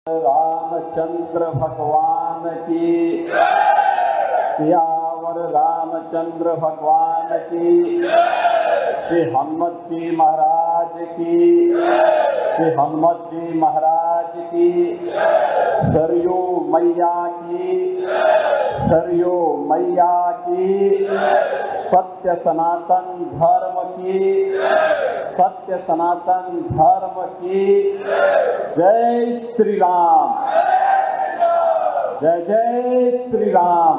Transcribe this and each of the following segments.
रामचंद्र भगवान की, सियावर रामचंद्र भगवान की, श्री हनुमत जी महाराज की, श्री हनुमत जी महाराज की, सरयू मैया की, सरयू मैया की, सत्य सनातन धर्म की, सत्य सनातन धर्म की। जय श्री राम, जय जय श्री राम।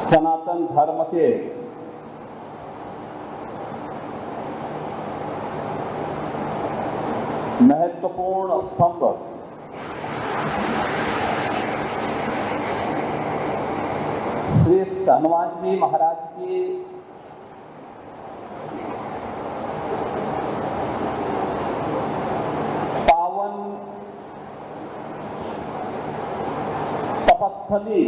सनातन धर्म के महत्वपूर्ण स्तंभ श्री हनुमान जी महाराज की पावन तपस्थली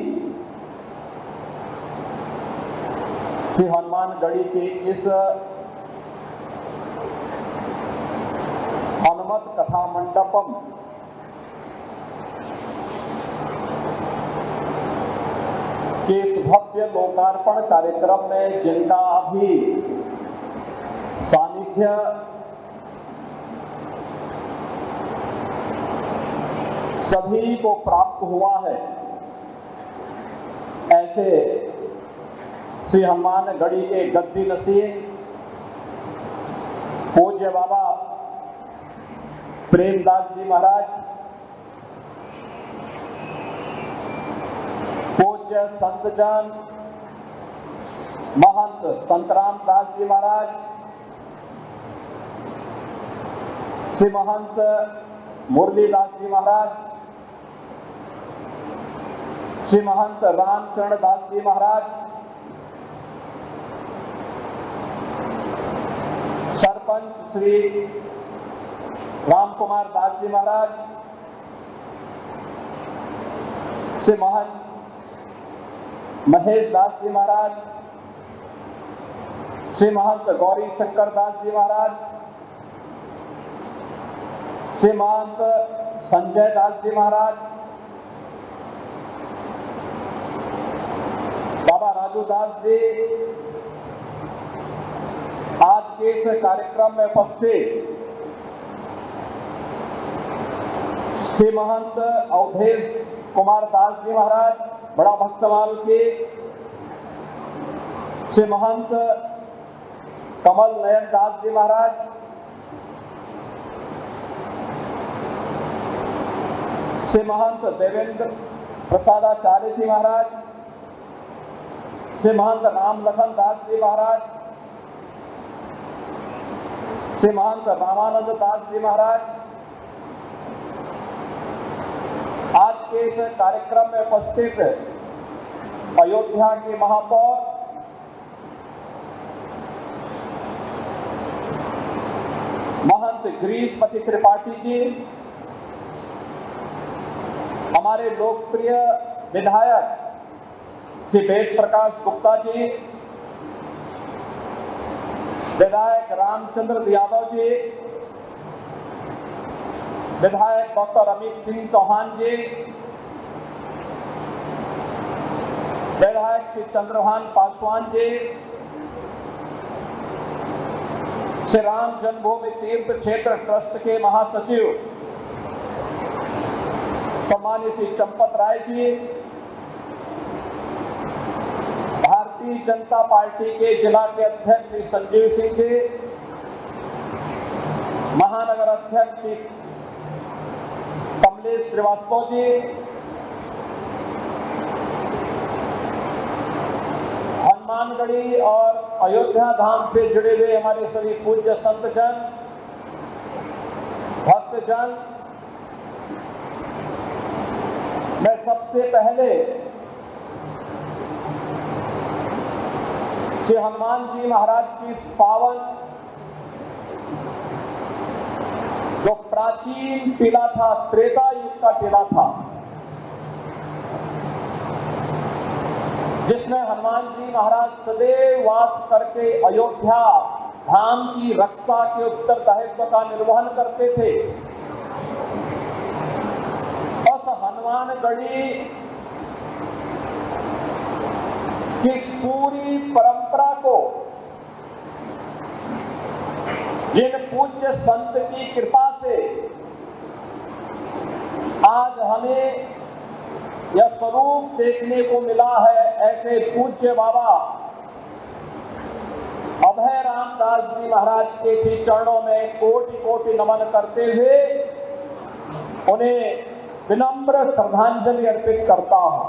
श्री हनुमानगढ़ी के इस हनुमत कथा मंडपम के इस भव्य लोकार्पण कार्यक्रम में जिनका अभी सानिध्य सभी को प्राप्त हुआ है, ऐसे श्री हनुमानगढ़ी के गद्दी नसीब पूज्य बाबा प्रेमदास जी महाराज, पूज्य संतजन महंत संतराम दास जी महाराज, श्री महंत मुरलीदास जी महाराज, श्री महंत रामचरण दास जी महाराज, सरपंच श्री राम कुमार दास जी महाराज, श्री महंत महेश दास जी महाराज, श्री महंत गौरी शंकर दास जी महाराज, श्री महंत संजय दास जी महाराज, बाबा राजू दास जी, आज के इस कार्यक्रम में उपस्थित श्री महंत अवधेश कुमार दास जी महाराज बड़ा भक्तमाल के, श्री महंत कमल नयन दास जी महाराज, श्री महंत देवेंद्र प्रसादाचार्य जी महाराज, श्री महंत राम लखन दास जी महाराज, श्री महंत रामानंद दास जी महाराज, आज के इस कार्यक्रम में उपस्थित अयोध्या के महापौर महंत गिरीशपति त्रिपाठी जी, हमारे लोकप्रिय विधायक श्री वेद प्रकाश गुप्ता जी, विधायक रामचंद्र यादव जी, विधायक डॉक्टर अमित सिंह चौहान जी, विधायक श्री चंद्रभान पासवान जी, श्री राम जन्मभूमि तीर्थ क्षेत्र ट्रस्ट के महासचिव सम्मानीय श्री चंपत राय जी, भारतीय जनता पार्टी के जिला के अध्यक्ष श्री संजीव सिंह जी, महानगर अध्यक्ष श्री कमलेश श्रीवास्तव जी, हनुमानगढ़ी और अयोध्या धाम से जुड़े हुए हमारे सभी पूज्य संतजन, भक्तजन, मैं सबसे पहले श्री हनुमान जी महाराज की पावन जो प्राचीन टीला था, त्रेता युग का टीला था, जिसमें हनुमान जी महाराज सदैव वास करके अयोध्या धाम की रक्षा के उत्तरदायित्व का निर्वहन करते थे। उस हनुमानगढ़ी की पूरी परंपरा को जिन पूज्य संत की कृपा से आज हमें यह स्वरूप देखने को मिला है, ऐसे पूज्य बाबा अभय रामदास जी महाराज के श्री चरणों में कोटि कोटि नमन करते हुए उन्हें विनम्र श्रद्धांजलि अर्पित करता हूं।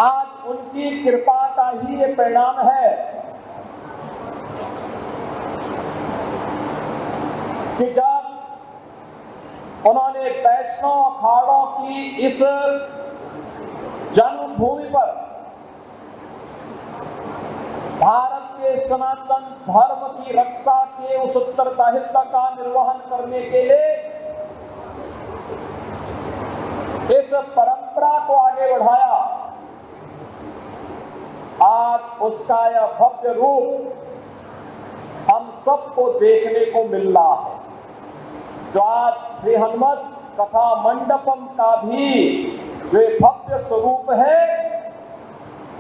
आज उनकी कृपा का ही ये परिणाम है कि जब उन्होंने वैष्णव अखाड़ों की इस जन्मभूमि पर भारत के सनातन धर्म की रक्षा के उस उत्तरदायित्व का निर्वहन करने के लिए इस परंपरा को आगे बढ़ाया, आज उसका यह भव्य रूप हम सबको देखने को मिल रहा है। जो आज श्री हनुमत कथा मंडपम का भी जो भव्य स्वरूप है,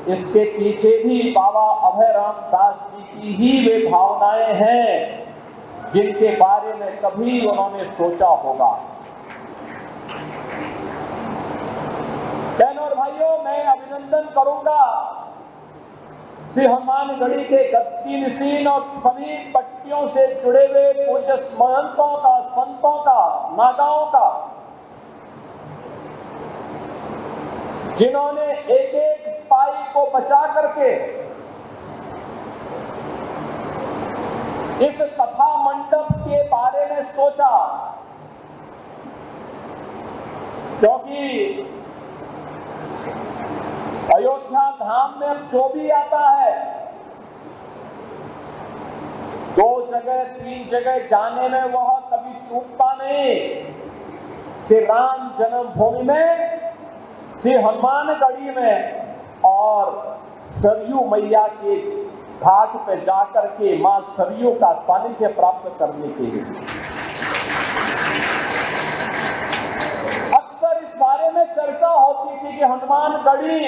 इसके पीछे भी बाबा अभय रामदास जी की ही वे भावनाएं हैं जिनके बारे में कभी उन्होंने सोचा होगा। बहनों और भाइयों, मैं अभिनंदन करूंगा श्री हनुमानगढ़ी के गद्दी नशीन और सभी पट्टियों से जुड़े हुए पूज्य महंतों का, संतों का, नागाओं का, जिन्होंने एक एक पाई को बचा करके इस कथा मंडप के बारे में सोचा, क्योंकि अयोध्या धाम में अब जो भी आता है 2 जगह 3 जगह जाने में वह कभी चूकता नहीं। श्री राम जन्मभूमि में, श्री हनुमानगढ़ी में और सरयू मैया के घाट पे जाकर के मां सरयू का सानिध्य प्राप्त करने के लिए अक्सर इस बारे में चर्चा होती थी कि हनुमानगढ़ी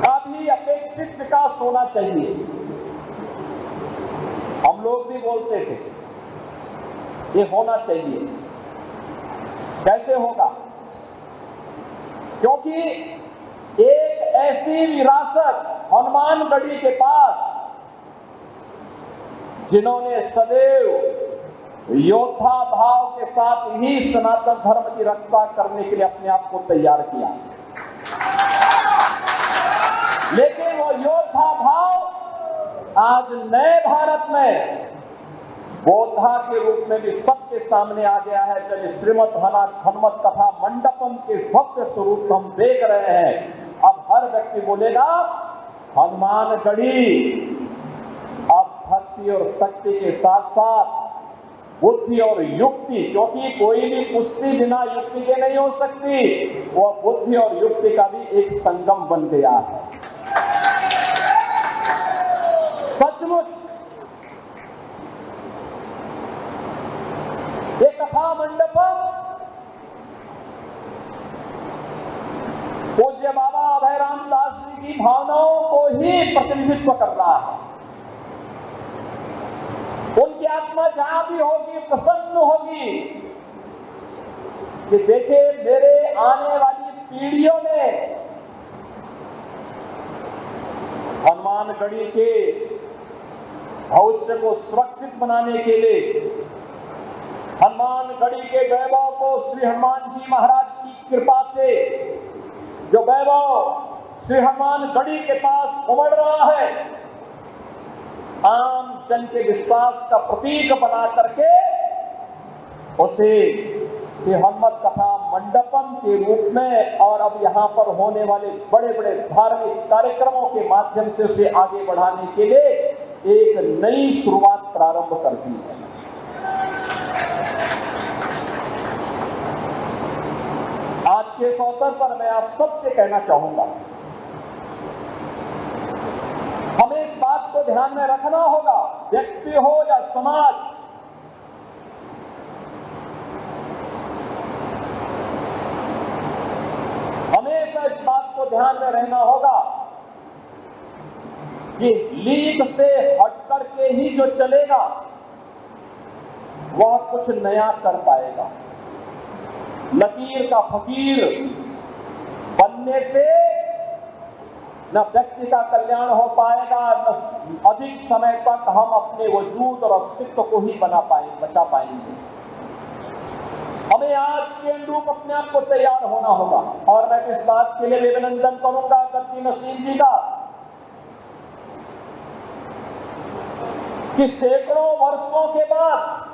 का भी अपेक्षित विकास होना चाहिए। हम लोग भी बोलते थे ये होना चाहिए। कैसे होगा? क्योंकि एक ऐसी विरासत हनुमानगढ़ी के पास, जिन्होंने सदैव योद्धा भाव के साथ ही सनातन धर्म की रक्षा करने के लिए अपने आप को तैयार किया, लेकिन वो योद्धा भाव आज नए भारत में बोधा के रूप में भी सबके सामने आ गया है। जब श्रीमद् हनुमत कथा मंडपम के भव्य स्वरूप हम देख रहे हैं, अब हर व्यक्ति बोलेगा हनुमानगढ़ी अब भक्ति और शक्ति के साथ साथ बुद्धि और युक्ति, क्योंकि कोई भी कुश्ती बिना युक्ति के नहीं हो सकती, वह बुद्धि और युक्ति का भी एक संगम बन गया है। सचमुच ये कथा मंडपम पूज्य बाबा अभय रामदास जी की भावनाओं को ही प्रतिनिधित्व कर रहा है। उनकी आत्मा जहां भी होगी प्रसन्न होगी कि देखे मेरे आने वाली पीढ़ियों में हनुमानगढ़ी के भविष्य को सुरक्षित बनाने के लिए, हनुमानगढ़ी के वैभव को श्री हनुमान जी महाराज की कृपा से जो वैभव श्री हनुमानगढ़ी के पास उमड़ रहा है, आम जन के विश्वास का प्रतीक बना करके उसे श्री हनुमत कथा मंडपम के रूप में और अब यहाँ पर होने वाले बड़े बड़े धार्मिक कार्यक्रमों के माध्यम से उसे आगे बढ़ाने के लिए एक नई शुरुआत प्रारंभ करती है। आज के इस अवसर पर मैं आप सबसे कहना चाहूंगा, हमें इस बात को ध्यान में रखना होगा, व्यक्ति हो या समाज, हमेशा इस बात को ध्यान में रहना होगा कि लीक से हट करके ही जो चलेगा वह कुछ नया कर पाएगा। लकीर का फकीर बनने से न व्यक्ति का कल्याण हो पाएगा, न अधिक समय तक हम अपने वजूद और अस्तित्व को ही बचा पाएंगे। हमें आज के अनुरूप अपने आप को तैयार होना होगा। और मैं इस बात के लिए अभिनंदन करूंगा गद्दी नसीम जी का कि सैकड़ों वर्षों के बाद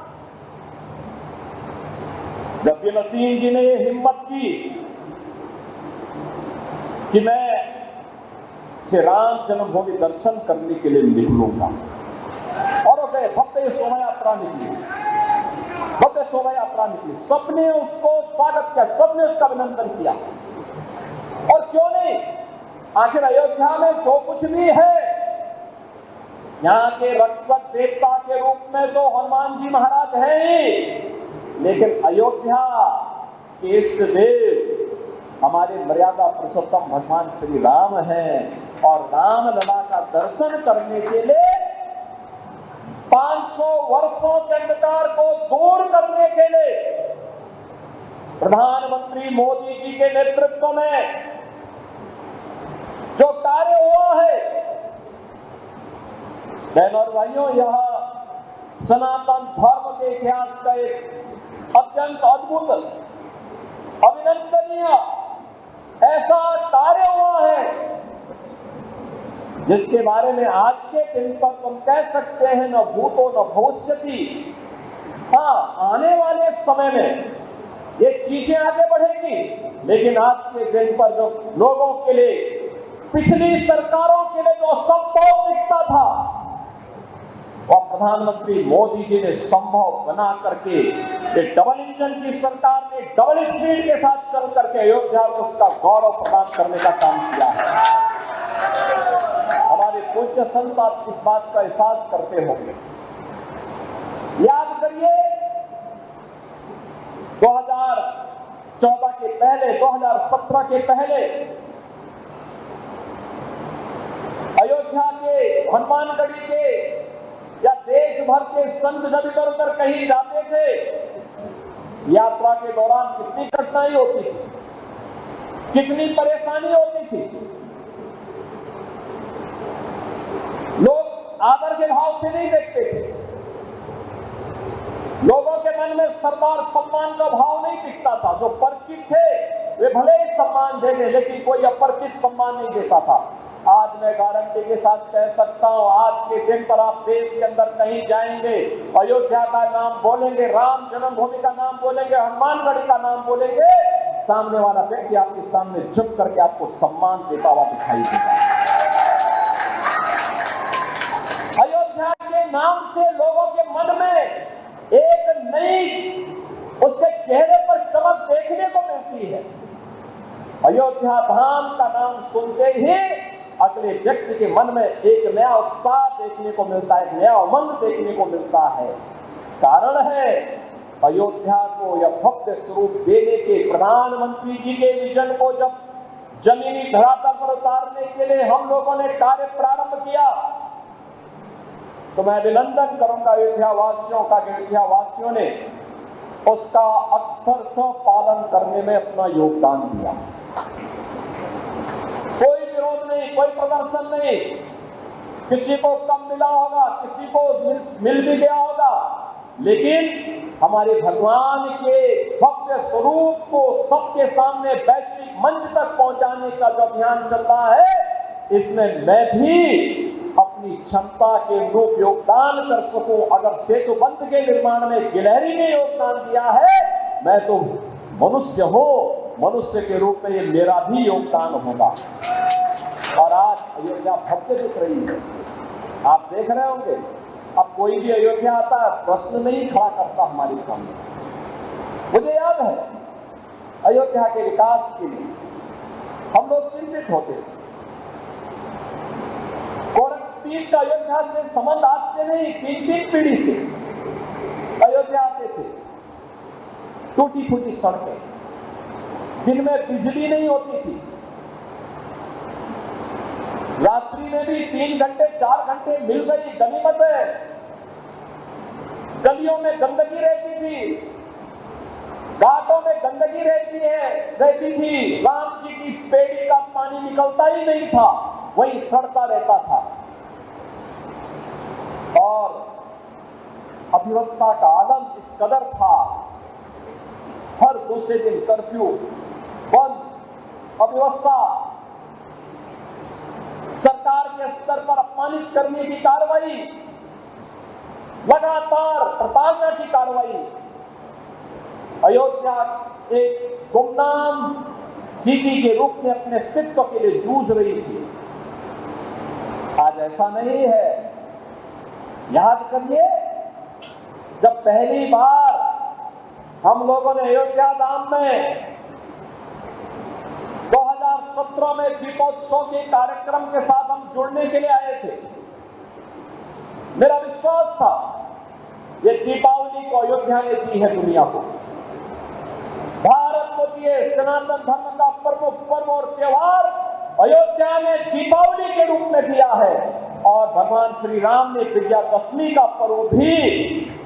गद्दी नसीम जी ने ये हिम्मत की कि मैं श्री राम जन्मभूमि दर्शन करने के लिए निकलूंगा। और वो गए, भव्य शोभा यात्रा निकली, भव्य शोभा यात्रा निकली। सबने उसको स्वागत किया, सबने उसका अभिनंदन किया। और क्यों नहीं, आखिर अयोध्या में जो कुछ भी है, यहाँ के रक्षक देवता के रूप में तो हनुमान जी महाराज हैं ही, लेकिन अयोध्या के इष्ट देव हमारे मर्यादा पुरुषोत्तम भगवान श्री राम हैं। और रामलला का दर्शन करने के लिए 500 वर्षों के अंधकार को दूर करने के लिए प्रधानमंत्री मोदी जी के नेतृत्व में जो कार्य हुआ है, बहनों और भाइयों, यह सनातन धर्म के इतिहास का एक अत्यंत अद्भुत, अभिनंदनीय ऐसा कार्य हुआ है जिसके बारे में आज के दिन पर तुम कह सकते हैं न भूतो न भविष्यति। हाँ, आने वाले समय में ये चीजें आगे बढ़ेगी, लेकिन आज के दिन पर जो लोगों के लिए, पिछली सरकारों के लिए जो असंभव दिखता था, वह प्रधानमंत्री मोदी जी ने संभव बना करके एक डबल इंजन की सरकार ने डबल स्पीड के साथ चल करके अयोध्या को उसका गौरव प्रदान करने का काम किया है। हमारे पूज्य संत आप इस बात का एहसास करते होंगे। याद करिए 2014 के पहले, 2017 के पहले अयोध्या के, हनुमानगढ़ी के या देश भर के संत जब इधर उधर कहीं जाते थे, यात्रा के दौरान कितनी कठिनाई होती थी, कितनी परेशानी होती थी। लोग आदर के भाव से नहीं देखते थे, लोगों के मन में सरदार सम्मान का भाव नहीं दिखता था। जो परिचित थे वे भले ही सम्मान दे दें, लेकिन कोई अपरिचित सम्मान नहीं देता था। आज मैं गारंटी के साथ कह सकता हूं, आज के दिन पर आप देश के अंदर कहीं जाएंगे, अयोध्या का नाम बोलेंगे, राम जन्मभूमि का नाम बोलेंगे, हनुमानगढ़ी का नाम बोलेंगे, सामने वाला व्यक्ति आपके सामने झुक करके आपको सम्मान देता हुआ दिखाई देगा। अयोध्या के नाम से लोगों के मन में एक नई, उसके चेहरे पर चमक देखने को मिलती है। अयोध्या धाम का नाम सुनते ही अगले व्यक्ति के मन में एक नया उत्साह देखने को मिलता है, एक नया उमंग देखने को मिलता है। कारण है अयोध्या को यह भव्य स्वरूप देने के, प्रधानमंत्री जी के विजन को जब जमीनी धरातल पर उतारने के लिए हम लोगों ने कार्य प्रारंभ किया, तो मैं अभिनंदन करूंगा अयोध्या वासियों का कि अयोध्या वासियों ने उसका अक्षरशः पालन करने में अपना योगदान दिया। कोई विरोध नहीं, कोई प्रदर्शन नहीं, किसी को कम मिला होगा, किसी को मिल भी गया होगा, लेकिन हमारे भगवान के भव्य स्वरूप को सबके सामने वैश्विक मंच तक पहुंचाने का जो अभियान चल रहा है, इसमें मैं भी अपनी क्षमता के अनुरूप योगदान कर सकूं। अगर सेतु बंध के निर्माण में गिलहरी ने योगदान दिया है, मैं तो मनुष्य हूं, मनुष्य के रूप में ये मेरा भी योगदान होगा। और आज अयोध्या भव्य दिख रही है, आप देख रहे होंगे। अब कोई भी अयोध्या आता है, प्रश्न नहीं खड़ा करता हमारे सामने। मुझे याद है अयोध्या के विकास के लिए हम लोग चिंतित होते थे। गोरखपीर का अयोध्या से संबंध आज से नहीं, 3 पीढ़ी से अयोध्या आते थे। टूटी फूटी सड़कें, दिन में बिजली नहीं होती थी, रात्रि में भी 3 घंटे 4 घंटे मिल गई गनीमत है। गलियों में गंदगी रहती थी, घाटों में गंदगी रहती थी। राम जी की पेड़ी का पानी निकलता ही नहीं था, वही सड़ता रहता था। और अव्यवस्था का आलम इस कदर था, हर दूसरे दिन कर्फ्यू, बंद, अव्यवस्था, सरकार के स्तर पर अपमानित करने की कार्रवाई, लगातार प्रताड़ना की कार्रवाई। अयोध्या एक गुमनाम सिटी के रूप में अपने अस्तित्व के लिए जूझ रही थी। आज ऐसा नहीं है। याद करिए, जब पहली बार हम लोगों ने अयोध्या धाम में 2017 में दीपोत्सव के कार्यक्रम के साथ हम जुड़ने के लिए आए थे, मेरा विश्वास था ये दीपावली को अयोध्या ने दी है दुनिया को, भारत को दिए सनातन धर्म का प्रमुख पर्व और त्योहार अयोध्या ने दीपावली के रूप में दिया है। और भगवान श्री राम ने विजयादशमी का पर्व भी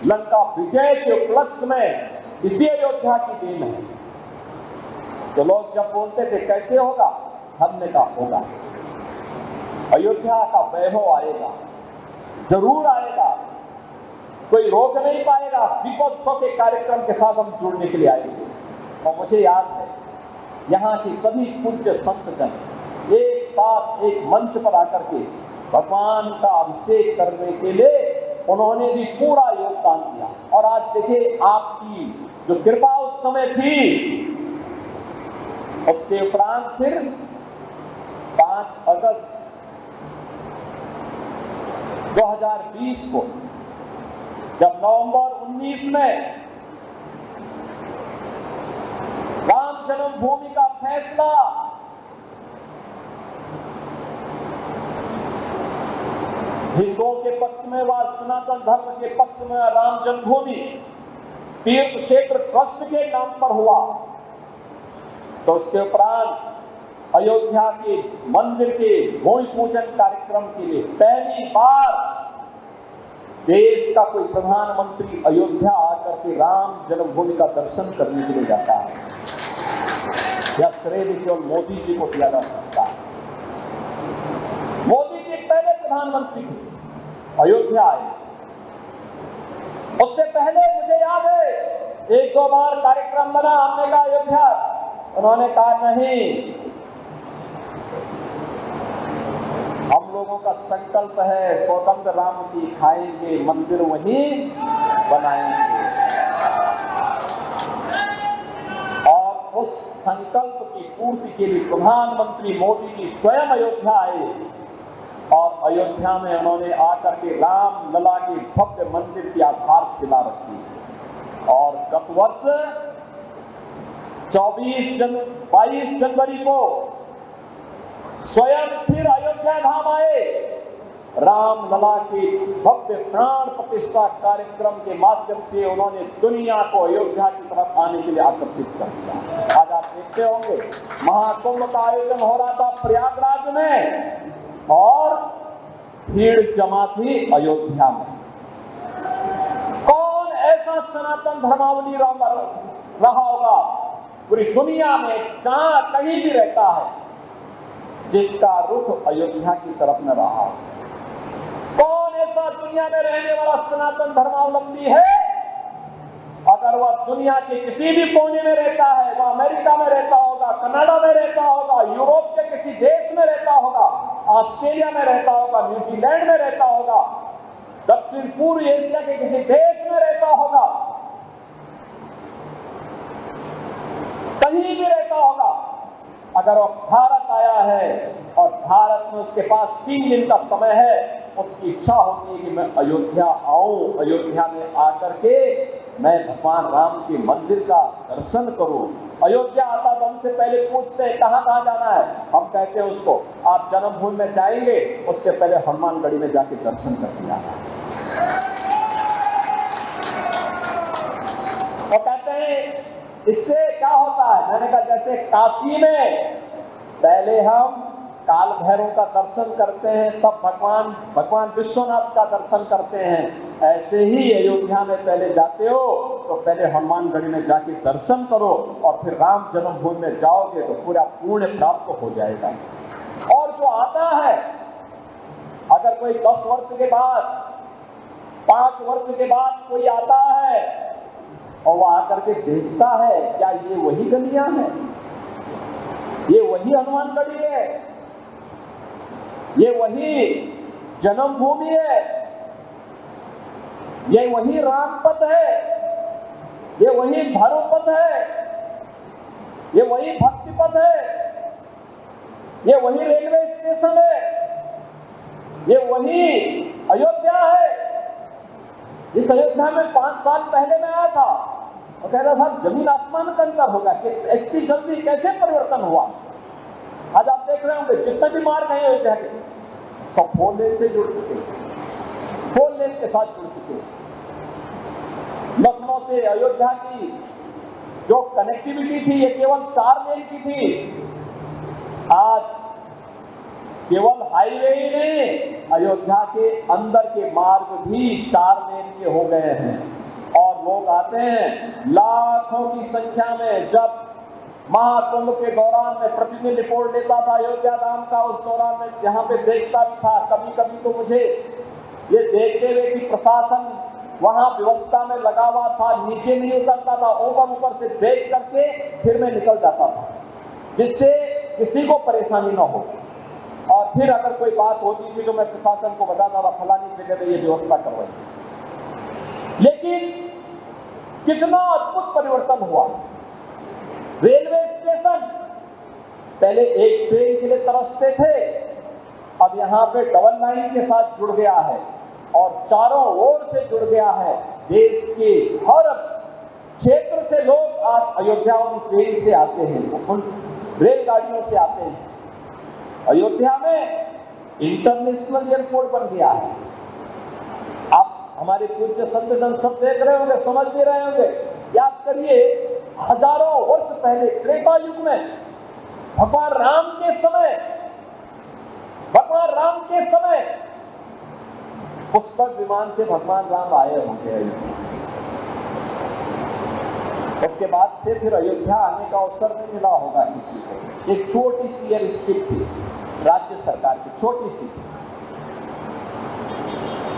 लंका विजय के उपलक्ष्य में इसी अयोध्या की देन है। तो लोग जब बोलते थे कैसे होगा, हमने कहा होगा, अयोध्या का वैभव आएगा, जरूर आएगा, कोई रोक नहीं पाएगा। दीपोत्सव के कार्यक्रम के साथ हम जुड़ने के लिए आएंगे। और मुझे याद है, यहाँ की सभी पूज्य संतजन एक साथ एक मंच पर आकर के भगवान का अभिषेक करने के लिए उन्होंने भी पूरा योगदान दिया। और आज देखिए, आपकी जो कृपा उस समय थी, उसके उपरांत फिर 5 अगस्त 2020 को जब नवंबर 19 में राम जन्मभूमि का फैसला हिंदुओं के पक्ष में व सनातन धर्म के पक्ष में राम जन्मभूमि तीर्थ क्षेत्र ट्रस्ट के नाम पर हुआ, तो उसके उपरांत अयोध्या के मंदिर के भूमि पूजन कार्यक्रम के लिए पहली बार देश का कोई प्रधानमंत्री अयोध्या आकर के राम जन्मभूमि का दर्शन करने के लिए जाता है। यह श्रेय केवल मोदी जी को दिया जा सकता है। मोदी जी पहले प्रधानमंत्री थे, अयोध्या आए। उससे पहले मुझे याद है 1-2 बार कार्यक्रम बना, हमने कहा अयोध्या, उन्होंने कहा नहीं, हम लोगों का संकल्प है स्वतंत्र राम की खाएंगे, मंदिर वहीं बनाएंगे। और उस संकल्प की पूर्ति के लिए प्रधानमंत्री मोदी जी स्वयं अयोध्या आए और अयोध्या में उन्होंने आकर के राम लला के भव्य मंदिर की आधारशिला रखी। और गत वर्ष 22 जनवरी को स्वयं फिर अयोध्या धाम आए, राम लला के भव्य प्राण प्रतिष्ठा कार्यक्रम के माध्यम से उन्होंने दुनिया को अयोध्या की तरफ आने के लिए आकर्षित कर दिया। आज आप देखते होंगे, महाकुंभ का आयोजन हो रहा था प्रयागराज में और भीड़ जमा थी अयोध्या में। कौन ऐसा सनातन धर्मावली रहा होगा पूरी दुनिया में, जहां कहीं भी रहता है, जिसका रुख अयोध्या की तरफ न रहा? कौन ऐसा दुनिया में रहने वाला सनातन धर्मावलंबी है, अगर वह दुनिया के किसी भी कोने में रहता है, वह अमेरिका में रहता होगा, कनाडा में रहता होगा, यूरोप के किसी देश में रहता होगा, ऑस्ट्रेलिया में रहता होगा, न्यूजीलैंड में रहता होगा, दक्षिण पूर्व एशिया के किसी देश में रहता होगा, कहीं भी रहता होगा, अगर वह भारत आया है और भारत में उसके पास 3 दिन का समय है, उसकी इच्छा होती है कि मैं अयोध्या आऊं, अयोध्या में आकर के मैं भगवान राम के मंदिर का दर्शन करूं, अयोध्या आता तो हमसे पहले पूछते हैं कहाँ कहाँ जाना है, हम कहते हैं उसको आप जन्मभूमि में जाएंगे, उससे पहले हनुमानगढ़ी में जाके दर्शन करके आना। वो कहते हैं इससे क्या होता है, मैंने कहा जैसे काशी में पहले हम काल भैरव का दर्शन करते हैं तब भगवान विश्वनाथ का दर्शन करते हैं, ऐसे ही अयोध्या में पहले जाते हो तो पहले हनुमानगढ़ी में जाके दर्शन करो और फिर राम जन्मभूमि में जाओगे तो पूरा पुण्य प्राप्त हो जाएगा। और जो आता है, अगर कोई 10 वर्ष के बाद 5 वर्ष के बाद कोई आता है और वो आकर के देखता है क्या ये वही गलियां हैं, ये वही हनुमानगढ़ी है, ये वही जन्मभूमि है, ये वही रामपथ है, ये वही धर्मपथ है, ये वही भक्तिपथ है, ये वही रेलवे स्टेशन है, ये वही अयोध्या है। इस अयोध्या में 5 साल पहले मैं आया था और कह रहा था जमीन आसमान का अंतर होगा कि इतनी जल्दी कैसे परिवर्तन हुआ। आज आप देख रहे होंगे जितने भी मार्ग हैं अयोध्या के सब 4 लेन से जुड़ चुके, 4 लेन के साथ जुड़ चुके। लखनऊ से अयोध्या की जो कनेक्टिविटी थी ये केवल 4 लेन की थी, आज केवल हाईवे ही नहीं, अयोध्या के अंदर के मार्ग भी 4 लेन के हो गए हैं। और लोग आते हैं लाखों की संख्या में। जब महाकुंभ के दौरान में प्रतिदिन रिपोर्ट देता था अयोध्या धाम का, उस दौरान में यहाँ पे देखता भी था। कभी कभी तो मुझे ये देखते हुए कि प्रशासन वहां व्यवस्था में लगा हुआ था, नीचे नहीं उतरता था, ऊपर से देख करके फिर मैं निकल जाता था, जिससे किसी को परेशानी न हो। और फिर अगर कोई बात होती थी तो मैं प्रशासन को बताता था फलानी जगह पे ये व्यवस्था करवाई। लेकिन कितना अद्भुत परिवर्तन हुआ। रेलवे स्टेशन पहले एक ट्रेन के लिए तरसते थे, अब यहाँ पे डबल लाइन के साथ जुड़ गया है और चारों ओर से जुड़ गया है। देश के हर क्षेत्र से लोग आज अयोध्या उन ट्रेन से आते हैं, उन रेलगाड़ियों से आते हैं। अयोध्या में इंटरनेशनल एयरपोर्ट बन गया है। आप हमारे पूज्य संतजन सब देख रहे होंगे, समझ भी रहे होंगे। याद करिए हजारों वर्ष पहले त्रेता युग में भगवान राम के समय पुष्पक विमान से भगवान राम आए होंगे। उसके बाद से फिर अयोध्या आने का अवसर नहीं मिला होगा किसी को। एक छोटी सी एयर स्ट्रिप थी राज्य सरकार की, छोटी सी,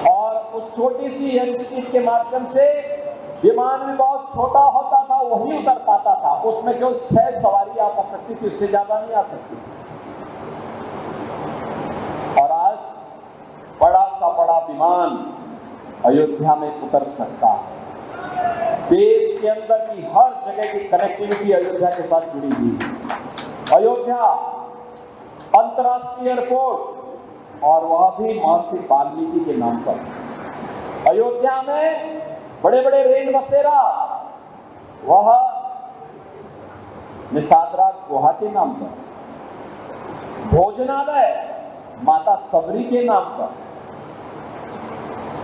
और उस छोटी सी एयर स्ट्रिप के माध्यम से विमान भी बहुत छोटा होता था, वही उतर पाता था। उसमें केवल 6 सवारी आ सकती थी, उससे ज्यादा नहीं आ सकती। और आज बड़ा सा बड़ा विमान अयोध्या में उतर सकता है। देश के अंदर की हर जगह की कनेक्टिविटी अयोध्या के साथ जुड़ी हुई है। अयोध्या अंतर्राष्ट्रीय एयरपोर्ट, और वह भी महर्षि वाल्मीकि के नाम पर। अयोध्या में बड़े बड़े रेल बसेरा, वह निषादरा गुहा के नाम पर। भोजनालय माता सबरी के नाम पर।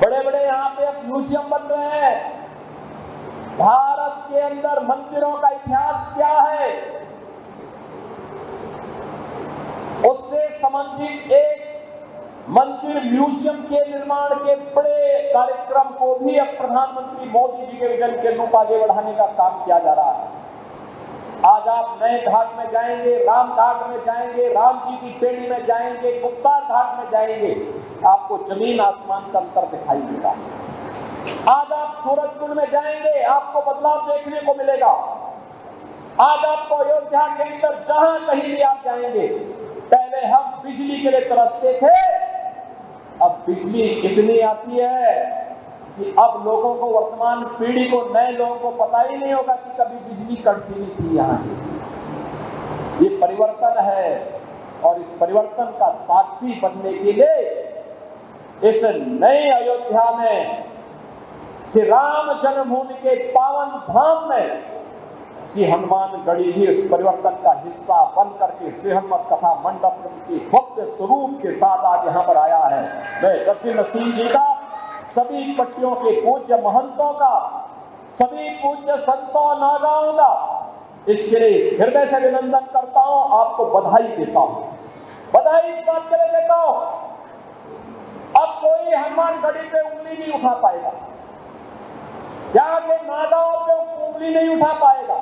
बड़े बड़े यहाँ पे अब म्यूजियम बन रहे हैं। भारत के अंदर मंदिरों का इतिहास क्या है, उससे संबंधित एक मंदिर म्यूजियम के निर्माण के बड़े कार्यक्रम को भी अब प्रधानमंत्री मोदी जी के विजन के अनुरूप आगे बढ़ाने का काम किया जा रहा है। आज आप नए घाट में जाएंगे, राम घाट में जाएंगे, राम जी की पेड़ी में जाएंगे, गुप्ता घाट में जाएंगे, आपको जमीन आसमान का अंतर दिखाई देगा। आज आप सूरजकुंड में जाएंगे, आपको बदलाव देखने को मिलेगा। आज आपको अयोध्या के अंदर जहां कहीं भी आप जाएंगे, पहले हम बिजली के लिए तरसते थे, अब बिजली इतनी आती है कि अब लोगों को, वर्तमान पीढ़ी को, नए लोगों को पता ही नहीं होगा कि कभी बिजली कड़ती नहीं थी यहाँ की। ये परिवर्तन है और इस परिवर्तन का साक्षी बनने के लिए इस नए अयोध्या में श्री राम जन्मभूमि के पावन धाम में श्री हनुमानगढ़ी भी इस परिवर्तन का हिस्सा बन करके श्री हनुमत कथा मंडप के भव्य स्वरूप के साथ आज यहाँ पर आया है। मैं गद्दी नसीम जी का, सभी पट्टियों के पूज्य महंतों का, सभी पूज्य संतों नागाओं का इसके लिए हृदय से अभिनंदन करता हूं, आपको बधाई देता हूं, बधाई इस बात के लिए देता हूं। अब कोई हनुमानगढ़ी पे उंगली नहीं उठा पाएगा, यहाँ के नागाओं पे उंगली नहीं उठा पाएगा,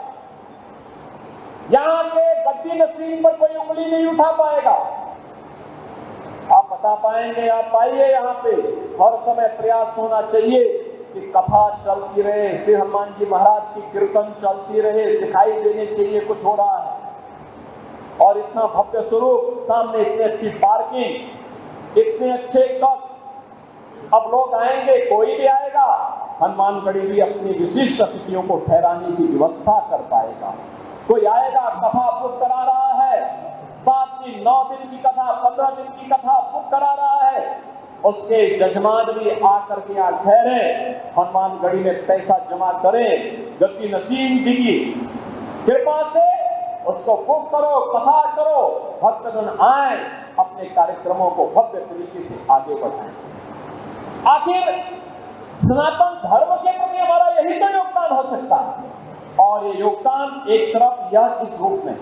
यहाँ के गद्दी नसीम पर कोई उंगली नहीं उठा पाएगा। आप बता पाएंगे, आप आइए यहाँ पे, हर समय प्रयास होना चाहिए कि कथा चलती रहे, श्री हनुमान जी महाराज की कीर्तन चलती रहे, दिखाई देने चाहिए कुछ हो रहा है। और इतना भव्य स्वरूप, सामने इतनी अच्छी पार्किंग, इतने अच्छे कक्ष, अब लोग आएंगे, कोई भी आएगा, हनुमानगढ़ी भी अपनी विशिष्ट अतिथियों को ठहराने की व्यवस्था कर पाएगा। कोई आएगा, कथा बुक करा रहा है, 7 दिन 9 दिन की कथा, 15 दिन की कथा बुक करा रहा है, उसके जजमान भी आकर के यहाँ ठहरे, हनुमानगढ़ी में पैसा जमा करें, गद्दी नसीम जी की कृपा से उसको बुक करो, कथा करो, भक्तगण आए, अपने कार्यक्रमों को भव्य तरीके से आगे बढ़ाएं। आखिर सनातन धर्म के प्रति हमारा यही तो योगदान हो सकता है, और ये योगदान एक तरफ यह इस रूप में,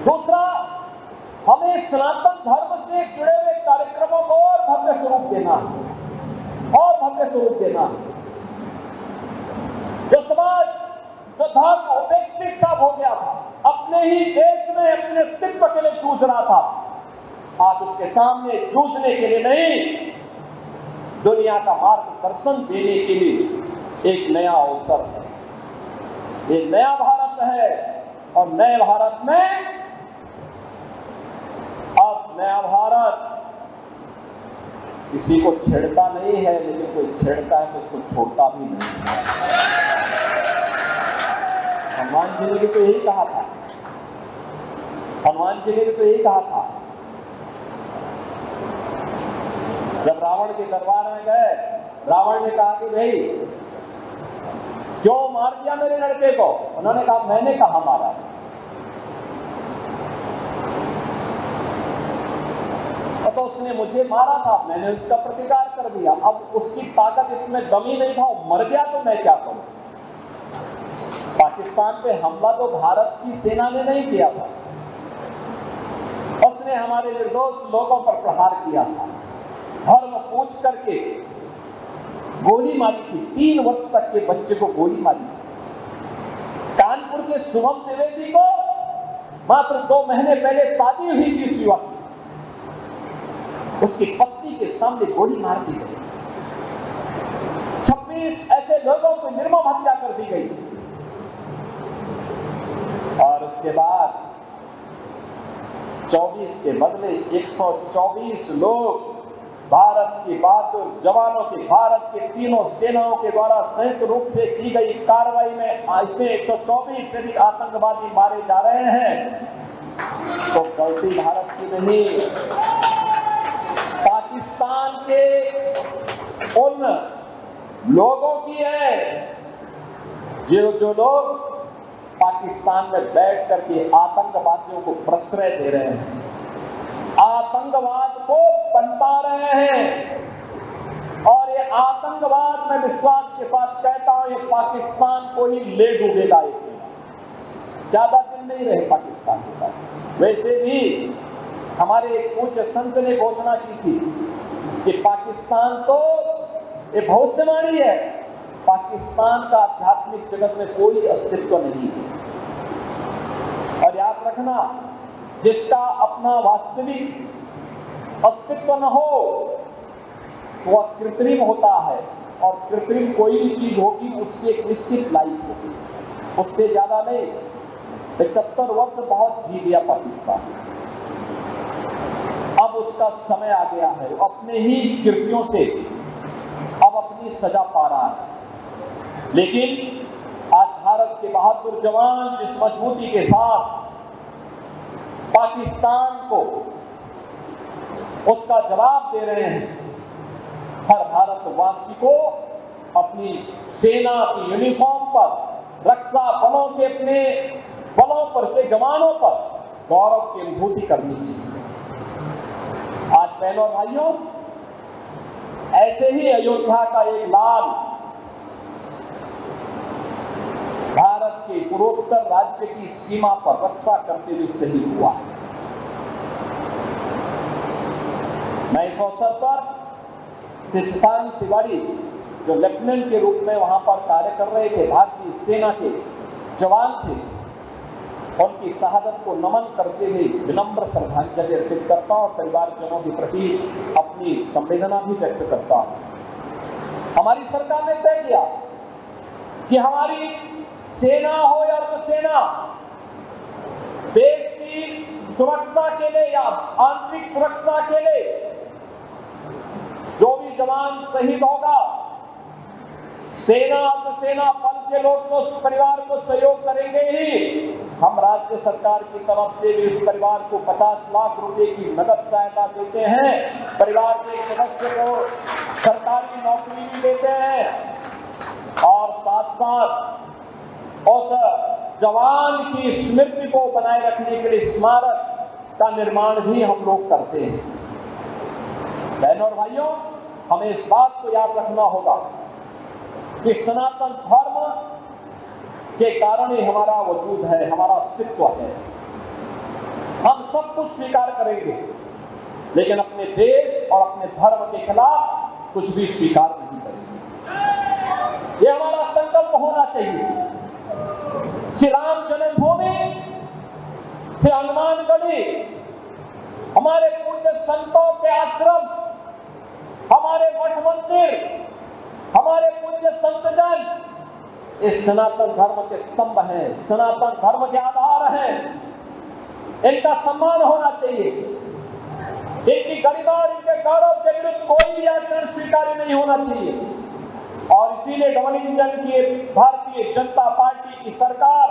दूसरा हमें सनातन धर्म से जुड़े हुए कार्यक्रमों को और भव्य स्वरूप देना है, और भव्य स्वरूप देना है। जो समाज, जो धर्म उपेक्षित सा हो गया था, अपने ही देश में अपने अस्तित्व के लिए जूझ रहा था, आज उसके सामने जूझने के लिए नहीं, दुनिया का मार्गदर्शन देने के लिए एक नया अवसर है, एक नया भारत है। और नए भारत में, अब नया भारत किसी को छेड़ता नहीं है, लेकिन कोई छेड़ता है तो उसको छोड़ता भी नहीं है। हनुमान जी ने भी तो यही कहा था, हनुमान जी ने भी तो यही कहा था, जब रावण के दरबार में गए, रावण ने कहा कि भाई क्यों मार दिया मेरे लड़के को? उन्होंने कहा मैंने कहा मारा, तो उसने मुझे मारा था, मैंने उसका प्रतिकार कर दिया, अब उसकी ताकत इसमें दमी नहीं था, मर गया तो मैं क्या करूं? पाकिस्तान पे हमला तो भारत की सेना ने नहीं किया था, उसने हमारे निर्दोष लोगों पर प्रहार किया था, धर्म पूछ करके गोली मारी थी, 3 वर्ष तक के बच्चे को गोली मारी थी। कानपुर के शुभम द्विवेदी को मात्र 2 महीने पहले शादी हुई थी, उस युवक की, उसकी पत्नी के सामने गोली मार दी गई, 26 ऐसे लोगों को निर्मम हत्या कर दी गई, और उसके बाद 24 के बदले 124 लोग भारत की बहादुर जवानों के, भारत के तीनों सेनाओं के द्वारा संयुक्त रूप से की गई कार्रवाई में ऐसे 124 से अधिक आतंकवादी मारे जा रहे हैं। तो गलती भारत की नहीं, पाकिस्तान के उन लोगों की है जो लोग पाकिस्तान में बैठ करके आतंकवादियों को प्रश्रय दे रहे हैं, आतंकवाद को पनपा रहे हैं। और ये आतंकवाद, मैं विश्वास के साथ कहता हूं, ये पाकिस्तान को ही ले डूबेगा, ज्यादा दिन नहीं रहे पाकिस्तान के पास। वैसे भी हमारे एक पूज्य संत ने घोषणा की थी कि पाकिस्तान तो ये भविष्यवाणी है, पाकिस्तान का आध्यात्मिक जगत में कोई अस्तित्व नहीं है। और याद रखना, जिसका अपना वास्तविक अस्तित्व न हो वह कृत्रिम होता है, और कृत्रिम कोई भी चीज होगी उसकी एक निश्चित लाइफ होगी, उससे ज्यादा नहीं। 75 वर्ष बहुत जी लिया पाकिस्तान, अब उसका समय आ गया है, अपने ही कृत्यों से अब अपनी सजा पा रहा है। लेकिन आज भारत के बहादुर जवान जिस मजबूती के साथ पाकिस्तान को उसका जवाब दे रहे हैं, हर भारतवासी को अपनी सेना की यूनिफॉर्म पर रक्षा बलों के अपने बलों पर के जवानों पर गौरव की अनुभूति करनी चाहिए। आज बहनों और भाइयों, ऐसे ही अयोध्या का एक लाल भारत के पूर्वोत्तर राज्य की सीमा पर रक्षा करते हुए शहीद हुआ। मैं इस अवसर पर शशांक तिवारी, जो लेफ्टिनेंट के रूप में वहां पर कार्य कर रहे थे, भारतीय सेना के जवान थे, उनकी शहादत को नमन करते हुए विनम्र श्रद्धांजलि अर्पित करता हूं और परिवारजनों के प्रति अपनी संवेदना भी व्यक्त करता हूं। हमारी सरकार ने तय किया कि हमारी सेना हो या अर्धसेना, देश की सुरक्षा के लिए या आंतरिक सुरक्षा के लिए जो भी जवान शहीद होगा, सेना अर्धसेना बल के लोग तो उस परिवार को सहयोग करेंगे ही, हम राज्य सरकार की तरफ से भी उस परिवार को 50 लाख रुपए की नगद सहायता देते हैं। परिवार के एक सदस्य को सरकारी नौकरी भी देते हैं और साथ साथ उस जवान की स्मृति को बनाए रखने के लिए स्मारक का निर्माण भी हम लोग करते हैं। बहनों और भाइयों, हमें इस बात को याद रखना होगा कि सनातन धर्म के कारण ही हमारा वजूद है, हमारा अस्तित्व है। हम सब कुछ स्वीकार करेंगे, लेकिन अपने देश और अपने धर्म के खिलाफ कुछ भी स्वीकार नहीं करेंगे। ये हमारा संकल्प होना चाहिए। श्री राम जन्मभूमि, श्री हनुमानगढ़ी, हमारे पूज्य संतों के आश्रम, हमारे मठ मंदिर, हमारे पूज्य संतजन, इस सनातन धर्म के स्तंभ हैं, सनातन धर्म के आधार हैं। इनका सम्मान होना चाहिए। इनकी गरिमा और इनके गौरव के विरुद्ध कोई भी आचरण स्वीकार्य नहीं होना चाहिए। और इसीलिए डबल इंजन की भारतीय जनता पार्टी की सरकार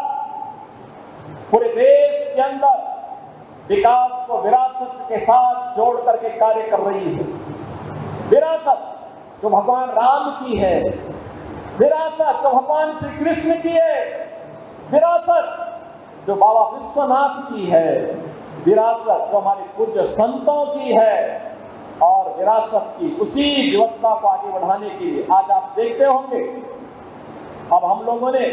पूरे देश के अंदर विकास को विरासत के साथ जोड़ करके कार्य कर रही है। विरासत जो भगवान राम की है, विरासत जो भगवान श्री कृष्ण की है, विरासत जो बाबा विश्वनाथ की है, विरासत जो हमारे पूज्य संतों की है, और विरासत की उसी व्यवस्था को आगे बढ़ाने के लिए आज आप देखते होंगे अब हम लोगों ने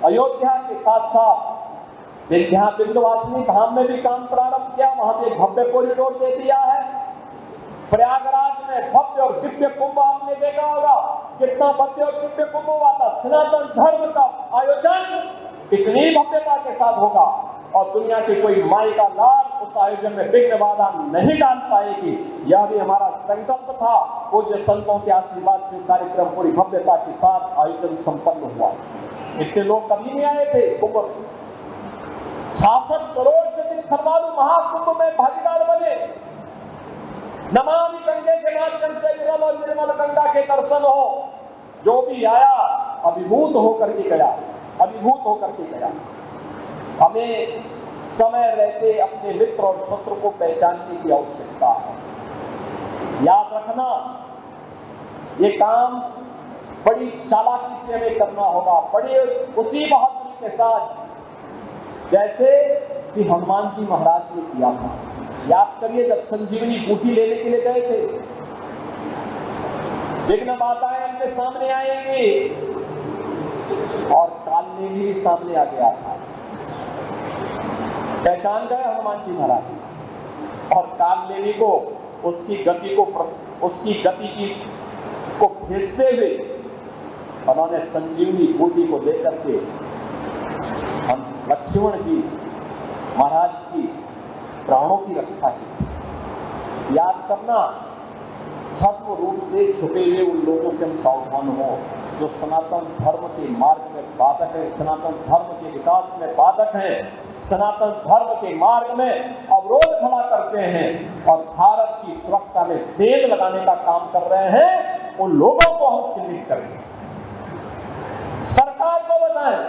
अयोध्या के साथ साथ विंध्यवासिनी धाम में भी काम प्रारंभ किया। वहां पे भव्य कॉरिडोर दे दिया है। प्रयागराज में भव्य और दिव्य कुंभ आपने देखा होगा, कितना भव्य और दिव्य कुंभ हुआ था। सनातन धर्म का आयोजन इतनी भव्यता के साथ होगा और दुनिया की कोई माई का लाल उस आयोजन में विघ्न बाधा नहीं डाल पाएगी। यह भी हमारा संकल्प था। पूज्य संतों के आशीर्वाद से कार्यक्रम पूरी भव्यता के साथ आयोजन संपन्न हुआ। इतने लोग कभी नहीं आए थे कुंभ में। 66 करोड़ से अधिक श्रद्धालु महाकुंभ में भागीदार बने। नमामि गंगे के माध्यम से विरल और निर्मल गंगा के दर्शन हो। जो भी आया अभिभूत होकर के गया, अभिभूत होकर के गया। हमें समय रहते अपने मित्र और शत्रु को पहचानने की आवश्यकता है। याद रखना, ये काम बड़ी चालाकी से हमें करना होगा, बड़े उसी बहादुरी के साथ जैसे श्री हनुमान जी महाराज ने किया था। याद करिए, जब संजीवनी बूटी लेने के लिए गए थे, विघ्न बाधाएं उनके सामने आएंगी और कालनेमी भी सामने आ गया था। पहचान गए हनुमान जी महाराज और कालनेमी को उसकी गति को भेजते हुए उन्होंने संजीवनी बूटी को लेकर के हम लक्ष्मण जी महाराज की प्राणों की रक्षा की। याद करना, छद्म रूप से छुपे हुए उन लोगों से हम सावधान हो जो सनातन धर्म के मार्ग में बाधक है, सनातन धर्म के विकास में बाधक है, सनातन धर्म के मार्ग में अवरोध खड़ा करते हैं और भारत की सुरक्षा में सेंध लगाने का काम कर रहे हैं। उन लोगों को हम चिन्हित करें, सरकार को बताएं,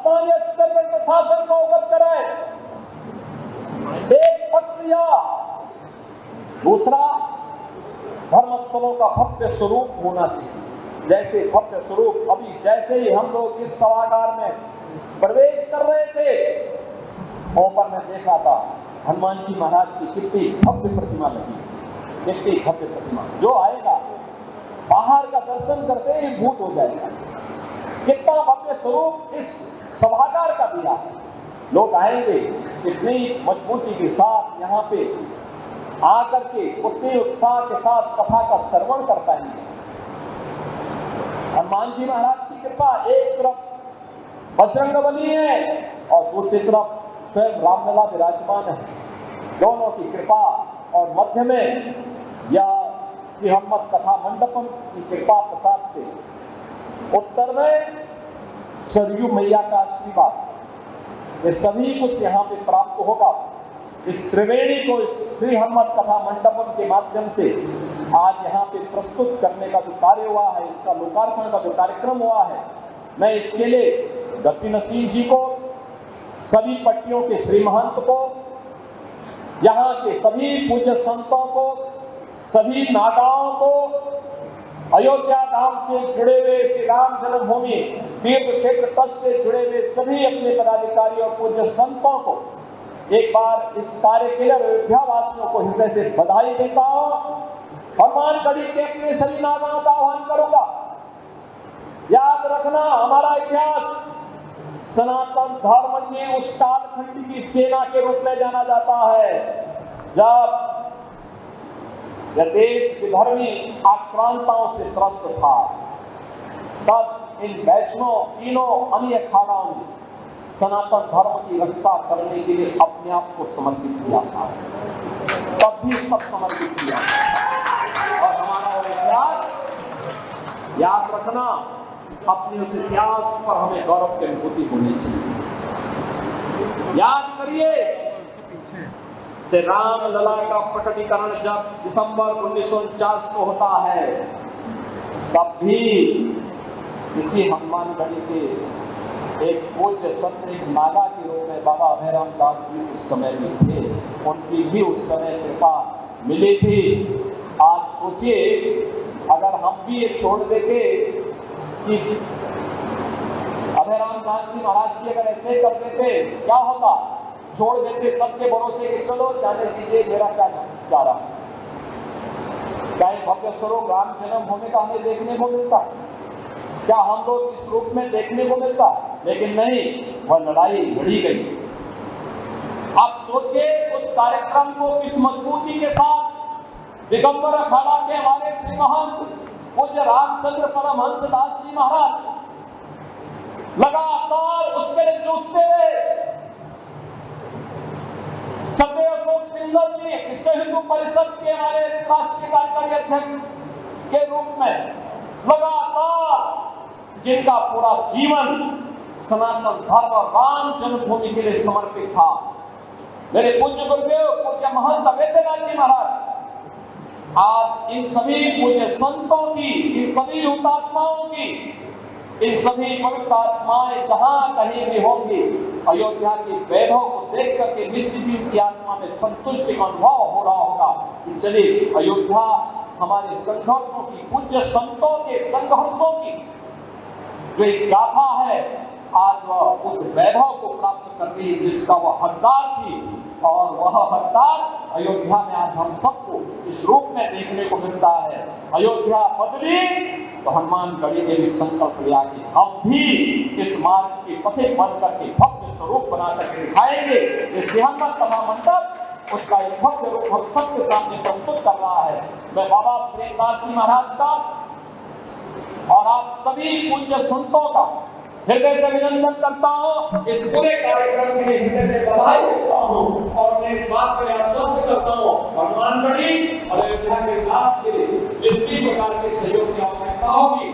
स्थानीय स्तर पर प्रशासन को अवगत कराएं। एक पक्ष या दूसरा धर्मस्थलों का भव्य स्वरूप होना चाहिए। जैसे भव्य स्वरूप अभी जैसे ही हम लोग इस सभागार में प्रवेश कर रहे थे, ऊपर में देखा था हनुमान जी महाराज की कितनी भव्य प्रतिमा लगी, कितनी भव्य प्रतिमा। जो आएगा बाहर का दर्शन करते ही भूत हो जाएगा। कितना भव्य स्वरूप इस सभागार का दिया। लोग आएंगे इतनी मजबूती के साथ यहाँ पे आकर के उतने उत्साह के साथ कथा का श्रवण कर पाएंगे। हनुमान जी महाराज की कृपा, एक तरफ बजरंगबली है और दूसरी तरफ स्वयं रामलला विराजमान है। दोनों की कृपा और मध्य में या श्री हनुमत कथा मंडपम की कृपा प्रसाद से उत्तर में सरयू मैया का आशीर्वाद, ये सभी कुछ यहाँ पे प्राप्त होगा। इस त्रिवेणी को इस श्री हनुमत कथा मंडपम के माध्यम से आज यहाँ पे प्रस्तुत करने का जो कार्य हुआ है, इसका लोकार्पण का जो कार्यक्रम हुआ है, मैं इसके लिए गति नसीम जी को, सभी पट्टियों के श्री महंत को, यहाँ के सभी पूज्य संतों को, सभी नागाओं को, अयोध्या धाम से जुड़े हुए श्री राम जन्मभूमि तीर्थ क्षेत्र ट्रस्ट से जुड़े हुए सभी अपने पदाधिकारी और पूज्य संतों को एक बार इस कार्य के लिए अयोध्या वासियों को हृदय से बधाई देता हूं। हनुमानगढ़ी के अपने सभी नागाओं का आह्वान करूंगा। याद रखना, हमारा इतिहास सनातन धर्म के उस कालखंड की सेना के रूप में जाना जाता है जब यह देश विधर्मी आक्रांताओं से त्रस्त था। तब इन वैष्णव तीनों अन्य अखाड़ाओं ने सनातन धर्म की रक्षा करने के लिए अपने आप को समर्पित किया था। तब भी सब समर्पित किया और हमारा इतिहास याद रखना, अपने उस इतिहास पर हमें गौरव की अनुभूति होनी चाहिए। याद करिए, श्री राम लला का प्रकटीकरण जब दिसंबर 1949 को होता है, तब भी इसी हनुमानगढ़ी के एक पूज्य संत एक नागा के रूप में बाबा अभयराम दास जी उस समय में थे। उनकी भी उस समय कृपा मिली थी। आज सोचिए, अगर हम भी ये छोड़ देते कि अभयराम दास जी महाराज जी अगर ऐसे कर देते, क्या होगा? छोड़ देते सबके भरोसे के, चलो जाने दीजिए, मेरा क्या जा रहा है। क्या भव्य स्वरूप राम जन्म होने का हमें देखने को मिलता? क्या हम लोग इस रूप में देखने को मिलता? लेकिन नहीं, वह लड़ाई लड़ी गई। आप सोचिए, उस कार्यक्रम को किस मजबूती के साथ दिगंबर अखाड़ा के हमारे श्री महंत पूज्य रामचंद्र परमहंस दास जी महाराज लगातार उससे जूझते रहे। सदैव अशोक सिंघल जी विश्व हिंदू परिषद के हमारे राष्ट्रीय कार्यकारी अध्यक्ष के रूप में लगातार जिनका पूरा जीवन सनातन धर्म और राम जन्मभूमि के लिए समर्पित था, मेरे पूज्य गुरुदेव पूज्य महंत अवैधनाथ जी महाराज, आज इन सभी पूज्य संतों की, इन सभी हुतात्माओं की, इन सभी पवित्र आत्माएं जहां कहीं भी होंगी, अयोध्या के वैभव को देख करके निश्चित ही उनकी आत्मा में संतुष्टि का अनुभव हो रहा होगा कि चलिए, अयोध्या हमारे संघर्षों की, पूज्य संतों के संघर्षों की जो एक गाथा है, आज वह उस वैभव को प्राप्त कर रही है जिसका वह हकदार थी। और वह हकदार अयोध्या में आज हम सबको इस रूप में देखने को मिलता है। अयोध्या बदली तो हनुमानगढ़ी ने भी संकल्प लिया कि हम भी इस मार्ग के पथे बन करके भव्य स्वरूप बना करके दिखाएंगे। इस हनुमत कथा मंडप उसका एक भव्य रूप हम सबके सामने प्रस्तुत कर रहा है। मैं बाबा प्रेमदास जी महाराज का और आप सभी पूज्य संतों का हृदय से अभिनंदन करता हूँ। इस पूरे कार्यक्रम के लिए हृदय से बधाई देता हूँ और मैं इस बात को आश्वस्त करता हूँ, हनुमानगढ़ी और अयोध्या के विकास के लिए जिस भी प्रकार के सहयोग की आवश्यकता होगी